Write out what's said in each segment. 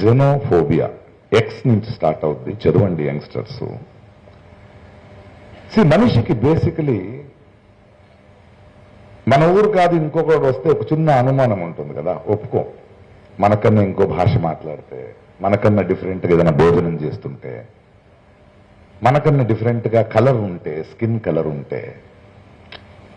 Xenophobia X నుంచి start అవుద్ది. చదవండి యంగ్స్టర్స్. మనిషికి బేసికలీ మన ఊరు కాదు ఇంకొకటి వస్తే ఒక చిన్న అనుమానం ఉంటుంది కదా, ఒప్పుకో. మనకన్నా ఇంకో భాష మాట్లాడితే, మనకన్నా డిఫరెంట్గా ఏదైనా భోజనం చేస్తుంటే, మనకన్నా డిఫరెంట్గా కలర్ ఉంటే, స్కిన్ కలర్ ఉంటే,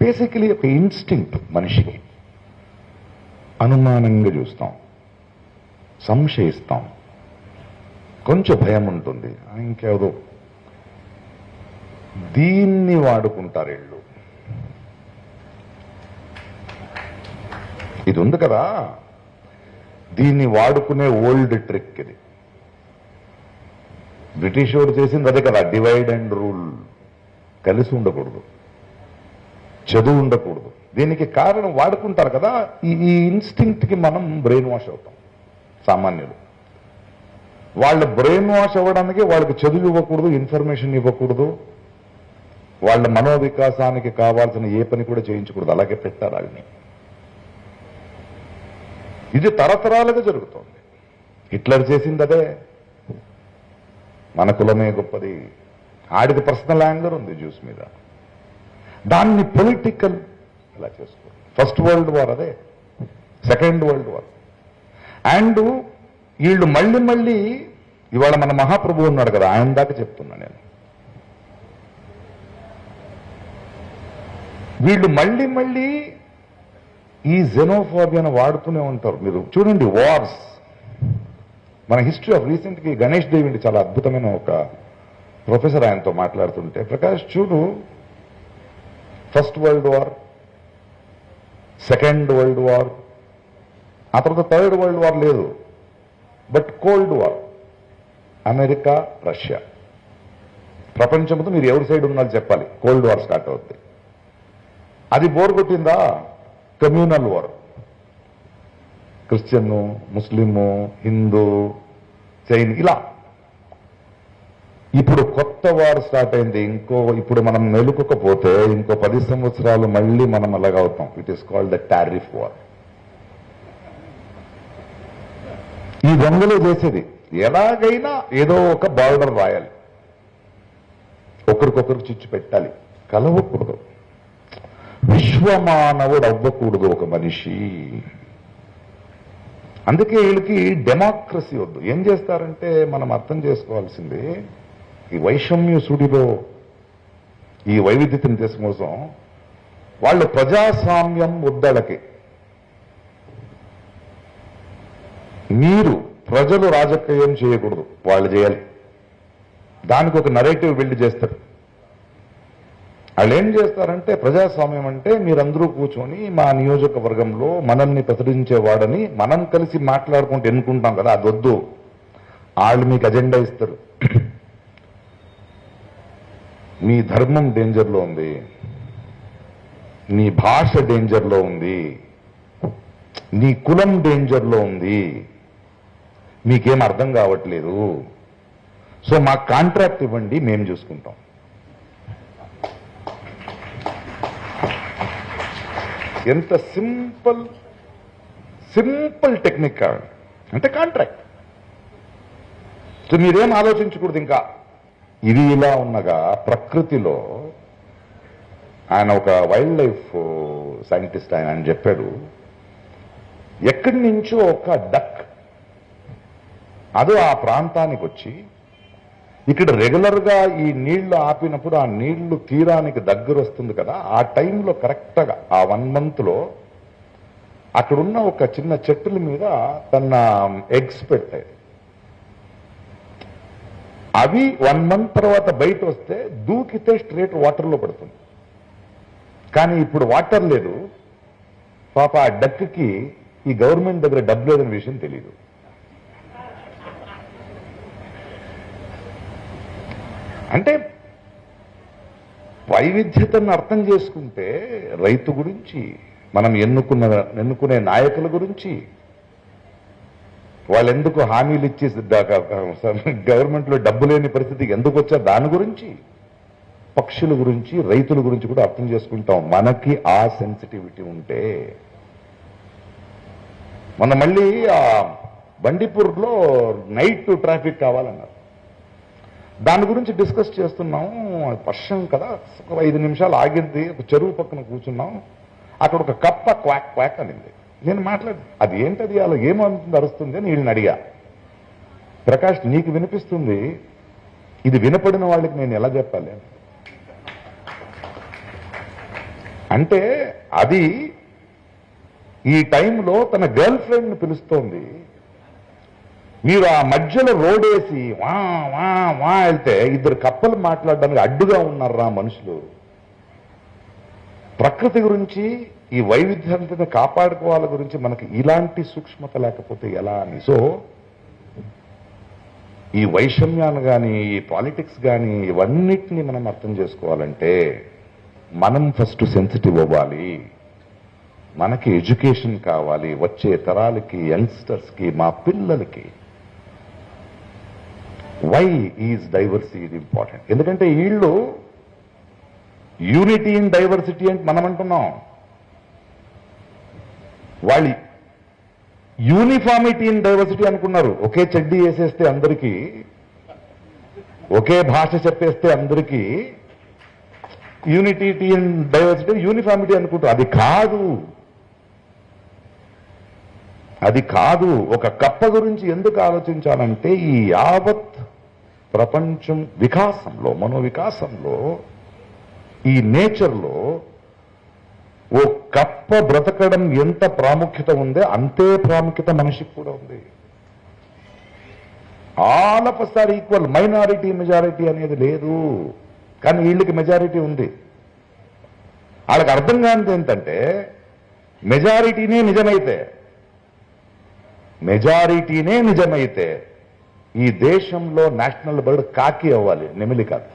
బేసికలీ ఒక ఇన్స్టింక్ట్ మనిషికి. అనుమానంగా చూస్తాం, సంశయిస్తాం, కొంచెం భయం ఉంటుంది, ఇంకేదో. దీన్ని వాడుకుంటారు వీళ్ళు. ఇది ఉంది కదా, దీన్ని వాడుకునే ఓల్డ్ ట్రిక్ ఇది. బ్రిటిష్ వాడు చేసింది అదే కదా, డివైడ్ అండ్ రూల్. కలిసి ఉండకూడదు, చదువు ఉండకూడదు. దీనికి కారణం వాడుకుంటారు కదా, ఈ ఇన్స్టింక్ట్ కి మనం బ్రెయిన్ వాష్ అవుతాం సామాన్యులు. వాళ్ళ బ్రెయిన్ వాష్ అవ్వడానికి వాళ్ళకి చదువు ఇవ్వకూడదు, ఇన్ఫర్మేషన్ ఇవ్వకూడదు, వాళ్ళ మనోవికాసానికి కావాల్సిన ఏ పని కూడా చేయించకూడదు. అలాగే పెట్టారు వాళ్ళని. ఇది తరతరాలుగా జరుగుతోంది. హిట్లర్ చేసింది అదే. మన కులమే గొప్పది. ఆడికి పర్సనల్ యాంగర్ ఉంది జ్యూస్ మీద. దాన్ని పొలిటికల్ ఇలా చేసుకో. ఫస్ట్ వరల్డ్ వార్ అదే, సెకండ్ వరల్డ్ వార్. అండ్ వీళ్ళు మళ్ళీ మళ్ళీ ఇవాళ మన మహాప్రభు ఉన్నాడు కదా, ఆయన దాకా చెప్తున్నా నేను. వీళ్ళు మళ్ళీ మళ్ళీ ఈ జెనోఫోబియాను వాడుతూనే ఉంటారు. మీరు చూడండి, వార్స్. మన హిస్టరీ ఆఫ్ రీసెంట్గా గణేష్ దేవిండి చాలా అద్భుతమైన ఒక ప్రొఫెసర్ ఆయనతో మాట్లాడుతుంటే, ప్రకాష్ చూడు, first world war, second world war, ఆ తర్వాత థర్డ్ వరల్డ్ వార్ లేదు, but cold war. America, Russia. ప్రపంచంతో మీరు ఎవరి సైడ్ ఉన్నారు చెప్పాలి. కోల్డ్ వార్ స్టార్ట్ అవుతుంది. అది బోర్ కొట్టిందా, కమ్యూనల్ వార్. క్రిస్టియన్, ముస్లిము, హిందూ, జైన్, ఇలా. ఇప్పుడు కొత్త వార్ స్టార్ట్ అయింది. ఇప్పుడు మనం మెలుకోకపోతే ఇంకో 10 సంవత్సరాలు మళ్ళీ మనం అలాగవుతాం. It is called the tariff war. ఈ దొంగలు చేసేది ఎలాగైనా ఏదో ఒక బార్డర్ రాయాలి, ఒకరికొకరు చిచ్చు పెట్టాలి, కలవకూడదు, విశ్వమానవుడు అవ్వకూడదు ఒక మనిషి. అందుకే వీళ్ళకి డెమోక్రసీ వద్దు. ఏం చేస్తారంటే మనం అర్థం చేసుకోవాల్సింది, ఈ వైషమ్య సుడిలో ఈ వైవిధ్యతను చేసే కోసం వాళ్ళు ప్రజాస్వామ్యం వద్దళ్ళకి. మీరు ప్రజలు రాజకీయం చేయకూడదు, వాళ్ళు చేయాలి. దానికి ఒక నరేటివ్ బిల్డ్ చేస్తారు. వాళ్ళు ఏం చేస్తారంటే, ప్రజాస్వామ్యం అంటే మీరందరూ కూర్చొని మా నియోజకవర్గంలో మనల్ని ప్రచురించేవాడని మనం కలిసి మాట్లాడుకుంటూ ఎన్నుకుంటాం కదా, అది వద్దు. వాళ్ళు మీకు అజెండా ఇస్తారు. మీ ధర్మం డేంజర్లో ఉంది, నీ భాష డేంజర్లో ఉంది, నీ కులం డేంజర్లో ఉంది, మీకేం అర్థం కావట్లేదు, సో మాకు కాంట్రాక్ట్ ఇవ్వండి, మేము చూసుకుంటాం. ఎంత సింపుల్ టెక్నిక్ కావాలి అంటే కాంట్రాక్ట్. సో మీరేం ఆలోచించకూడదు ఇంకా. ఇది ఇలా ఉన్నగా ప్రకృతిలో ఆయన ఒక వైల్డ్ లైఫ్ సైంటిస్ట్, ఆయన చెప్పాడు, ఎక్కడి నుంచో ఒక డక్ అదో ఆ ప్రాంతానికి వచ్చి ఇక్కడ రెగ్యులర్ గా ఈ నీళ్లు ఆపినప్పుడు ఆ నీళ్లు తీరానికి దగ్గర వస్తుంది కదా, ఆ టైంలో కరెక్ట్గా ఆ 1 month లో అక్కడున్న ఒక చిన్న చెట్టుల మీద తన ఎగ్స్ పెట్టాయి. అవి 1 month తర్వాత బయట వస్తే దూకితే స్ట్రేట్ వాటర్లో పడుతుంది. కానీ ఇప్పుడు వాటర్ లేదు. పాప ఆ డక్కి ఈ గవర్నమెంట్ దగ్గర డబ్బు లేదనే విషయం తెలియదు. అంటే వైవిధ్యతను అర్థం చేసుకుంటే రైతు గురించి, మనం ఎన్నుకునే నాయకుల గురించి, వాళ్ళు ఎందుకు హామీలు ఇచ్చి గవర్నమెంట్లో డబ్బు లేని పరిస్థితికి ఎందుకు వచ్చారు దాని గురించి, పక్షుల గురించి, రైతుల గురించి కూడా అర్థం చేసుకుంటాం. మనకి ఆ సెన్సిటివిటీ ఉంటే. మొన్న మళ్ళీ బండిపూర్లో నైట్ ట్రాఫిక్ కావాలన్నారు. దాని గురించి డిస్కస్ చేస్తున్నాము. వర్షం కదా, ఒక 5 నిమిషాలు ఆగింది. ఒక చెరువు పక్కన కూర్చున్నాం. అక్కడ ఒక కప్ప క్వాక్ క్వాక్ అనింది. నేను అది ఏంటది, అలా ఏమవుతుంది అరుస్తుంది అని వీళ్ళని అడిగా. ప్రకాష్, నీకు వినిపిస్తుంది, ఇది వినపడిన వాళ్ళకి నేను ఎలా చెప్పాలి అంటే, అది ఈ టైంలో తన గర్ల్ ఫ్రెండ్ని పిలుస్తోంది. మీరు ఆ మధ్యలో రోడేసి వా వా వా వెళ్తే 2 కప్పలు మాట్లాడడానికి అడ్డుగా ఉన్నారా మనుషులు. ప్రకృతి గురించి, ఈ వైవిధ్యాన్ని కాపాడుకోవాల గురించి మనకి ఇలాంటి సూక్ష్మత లేకపోతే ఎలా అని. సో ఈ వైషమ్యాన్ని కానీ, ఈ పాలిటిక్స్ కానీ, ఇవన్నిటినీ మనం అర్థం చేసుకోవాలంటే మనం ఫస్ట్ సెన్సిటివ్ అవ్వాలి. మనకి ఎడ్యుకేషన్ కావాలి, వచ్చే తరాలకి, యంగ్స్టర్స్కి, మా పిల్లలకి. Why is diversity important? ఎందుకంటే వీళ్ళు యూనిటీ ఇన్ డైవర్సిటీ అంటే మనం అంటున్నాం, వాళ్ళు యూనిఫార్మిటీ ఇన్ డైవర్సిటీ అనుకున్నారు. ఒకే చెడ్డీ వేసేస్తే అందరికీ, ఒకే భాష చెప్పేస్తే అందరికీ యూనిటీ ఇన్ డైవర్సిటీ, యూనిఫార్మిటీ అనుకుంటారు. అది కాదు. ఒక కప్ప గురించి ఎందుకు ఆలోచించాలంటే, ఈ యావత్ ప్రపంచం వికాసంలో, మనోవికాసంలో, ఈ నేచర్లో ఓ కప్ప బ్రతకడం ఎంత ప్రాముఖ్యత ఉందో అంతే ప్రాముఖ్యత మనిషికి కూడా ఉంది. All of us are equal. Minority majority అనేది లేదు, కానీ వీళ్ళకి మెజారిటీ ఉంది. వాళ్ళకి అర్థం కానిది ఏంటంటే, మెజారిటీనే నిజమైతే ఈ దేశంలో నేషనల్ బర్డ్ కాకి అవ్వాలి, నెమిలి కాదు.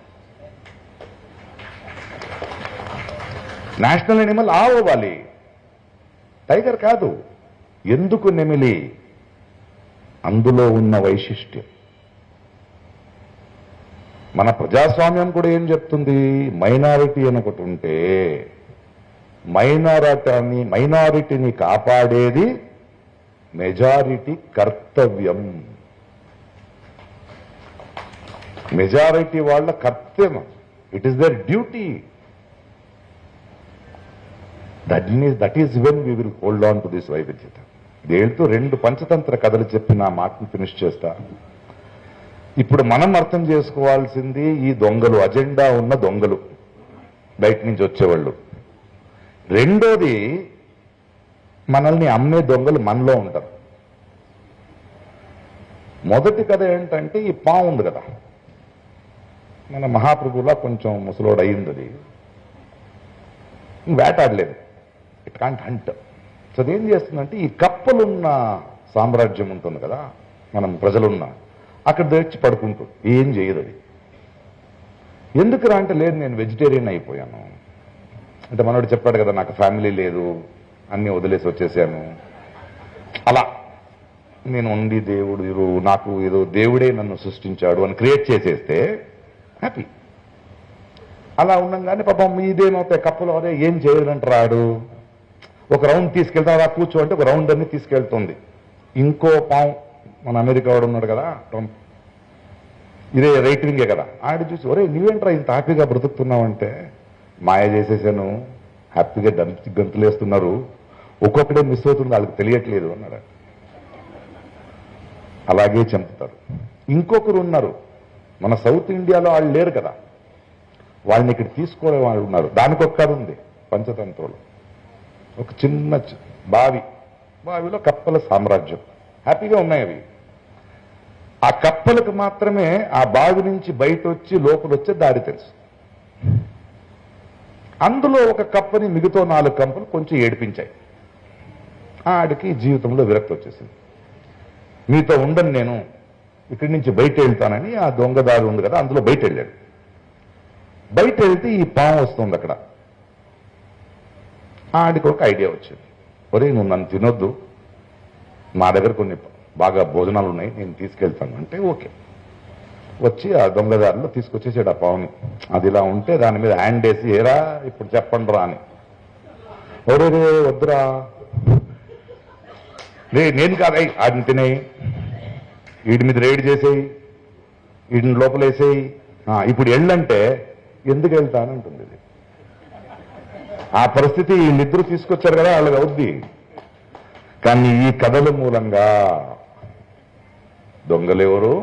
నేషనల్ ఎనిమల్ ఆవు అవ్వాలి, టైగర్ కాదు. ఎందుకు నెమిలి? అందులో ఉన్న వైశిష్ట్యం. మన ప్రజాస్వామ్యం కూడా ఏం చెప్తుంది? మైనారిటీ అని ఒకటి ఉంటే మైనారిటీని కాపాడేది మెజారిటీ కర్తవ్యం. మెజారిటీ వాళ్ళ కర్తవ్యం. It is their duty. That is when we will hold on to this వైవిధ్యత. దేంతో 2 పంచతంత్ర కథలు చెప్పి నా మాటను ఫినిష్ చేస్తా. ఇప్పుడు మనం అర్థం చేసుకోవాల్సింది, ఈ దొంగలు, అజెండా ఉన్న దొంగలు, బయట నుంచి వచ్చేవాళ్ళు. రెండోది, మనల్ని అమ్మే దొంగలు మనలో ఉంటారు. మొదటి కథ ఏంటంటే, ఈ పాము ఉంది కదా, మన మహాప్రభులా కొంచెం ముసలోడు అయింది. అది వేటాడలేదు, ఇట్ కాంట్ హంట్. సో అదేం చేస్తుందంటే, ఈ కప్పలున్న సామ్రాజ్యం ఉంటుంది కదా, మనం ప్రజలున్న, అక్కడ తెచ్చి పడుకుంటుంది. ఏం చేయదు అది. ఎందుకురా అంటే, లేదు నేను వెజిటేరియన్ అయిపోయాను అంటే. మనోడు చెప్పాడు కదా, నాకు ఫ్యామిలీ లేదు, అన్ని వదిలేసి వచ్చేసాను. అలా నేను ఉండి దేవుడు నాకు ఏదో దేవుడే నన్ను సృష్టించాడు అని క్రియేట్ చేసేస్తే హ్యాపీ. అలా ఉండగానే పాపం ఇదేమవుతాయి, కప్పలు అదే ఏం చేయడంటాడు. ఒక రౌండ్ తీసుకెళ్తా, అలా కూర్చో అంటే ఒక రౌండ్ అన్ని తీసుకెళ్తుంది. ఇంకో పాము, మన అమెరికా వాడు ఉన్నాడు కదా ట్రంప్, ఇదే రైట్ వింగే కదా, ఆడ చూసి ఒరే నువ్వేంట్రా ఇంత హ్యాపీగా బ్రతుకుతున్నావంటే, మాయ చేసేసాను, హ్యాపీగా గంతులు వేస్తున్నారు, ఒక్కొక్కడే మిస్ అవుతుంది, వాళ్ళకి తెలియట్లేదు అన్నాడు. అలాగే చంపుతారు. ఇంకొకరు ఉన్నారు, మన సౌత్ ఇండియాలో వాళ్ళు లేరు కదా, వాళ్ళని ఇక్కడ తీసుకోవడం వాళ్ళు ఉన్నారు. దానికి ఒక కథ ఉంది పంచతంత్రంలో. ఒక చిన్న బావిలో కప్పల సామ్రాజ్యం, హ్యాపీగా ఉన్నాయి అవి. ఆ కప్పలకు మాత్రమే ఆ బావి నుంచి బయట వచ్చి లోపల వచ్చే దారి తెలుసు. అందులో ఒక కప్పని మిగతా 4 కప్పలు కొంచెం ఏడిపించాయి. ఆడికి జీవితంలో విరక్తి వచ్చేసింది. మీతో ఉండను, నేను ఇక్కడి నుంచి బయట వెళ్తానని ఆ దొంగదారి ఉంది కదా, అందులో బయట వెళ్ళాడు. బయట వెళ్తే ఈ పాము వస్తుంది అక్కడ. ఆడికి ఒక ఐడియా వచ్చింది, ఒరే నువ్వు నన్ను తినొద్దు, మా దగ్గర కొన్ని బాగా భోజనాలు ఉన్నాయి, నేను తీసుకెళ్తాను అంటే ఓకే. వచ్చి ఆ దొంగదారిలో తీసుకొచ్చేసాడు ఆ పావుని. అది ఇలా ఉంటే దాని మీద హ్యాండ్ వేసి, ఏరా ఇప్పుడు చెప్పండి రా అని. ఒరే వద్దురా, నేను కాదు, ఆడిని తినేయి వీడి మీద రైడ్ చేసేయి, వీడిని లోపలేసేయి, ఇప్పుడు ఎళ్ళంటే ఎందుకు వెళ్తానంటుంది ఇది. ఆ పరిస్థితి వీళ్ళిద్దరూ తీసుకొచ్చారు కదా, వాళ్ళకి అవుద్ది. కానీ ఈ కథల మూలంగా దొంగలెవరు,